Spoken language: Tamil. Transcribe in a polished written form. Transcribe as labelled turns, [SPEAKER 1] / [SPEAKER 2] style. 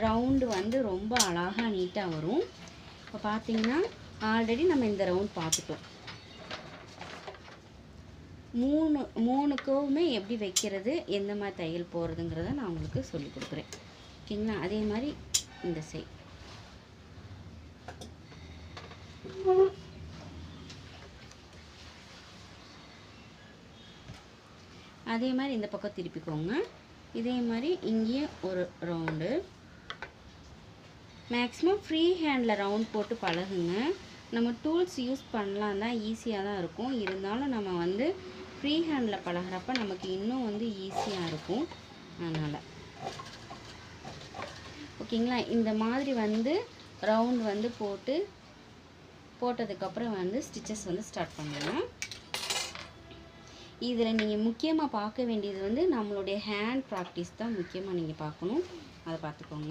[SPEAKER 1] ரவுண்டு வந்து ரொம்ப அழகாக நீட்டாக வரும். இப்போ பார்த்தீங்கன்னா ஆல்ரெடி நம்ம இந்த ரவுண்ட் பார்த்துட்டோம். மூணுக்குமே எப்படி வைக்கிறது, எந்த மாதிரி தையல் போடுறதுங்கிறத நான் உங்களுக்கு சொல்லி கொடுக்குறேன். ஓகேங்களா? அதே மாதிரி இந்த சைட் அதே மாதிரி இந்த பக்கம் திருப்பிக்கோங்க. இதே மாதிரி இங்கேயும் ஒரு round. Maximum free handle round போட்டு பழகுங்க. நம்ம டூல்ஸ் யூஸ் பண்ணலாம் தான், ஈஸியாக தான் இருக்கும். இருந்தாலும் நம்ம வந்து ஃப்ரீ ஹேண்டில் பழகிறப்ப நமக்கு இன்னும் வந்து ஈஸியாக இருக்கும். அதனால் ஓகேங்களா? இந்த மாதிரி வந்து ரவுண்ட் வந்து போட்டதுக்கப்புறம் வந்து ஸ்டிச்சஸ் வந்து ஸ்டார்ட் பண்ணுங்கள். இதில் நீங்கள் முக்கியமாக பார்க்க வேண்டியது வந்து நம்மளுடைய ஹேண்ட் ப்ராக்டிஸ் தான் முக்கியமாக நீங்கள் பார்க்கணும். அதை பார்த்துக்கோங்க.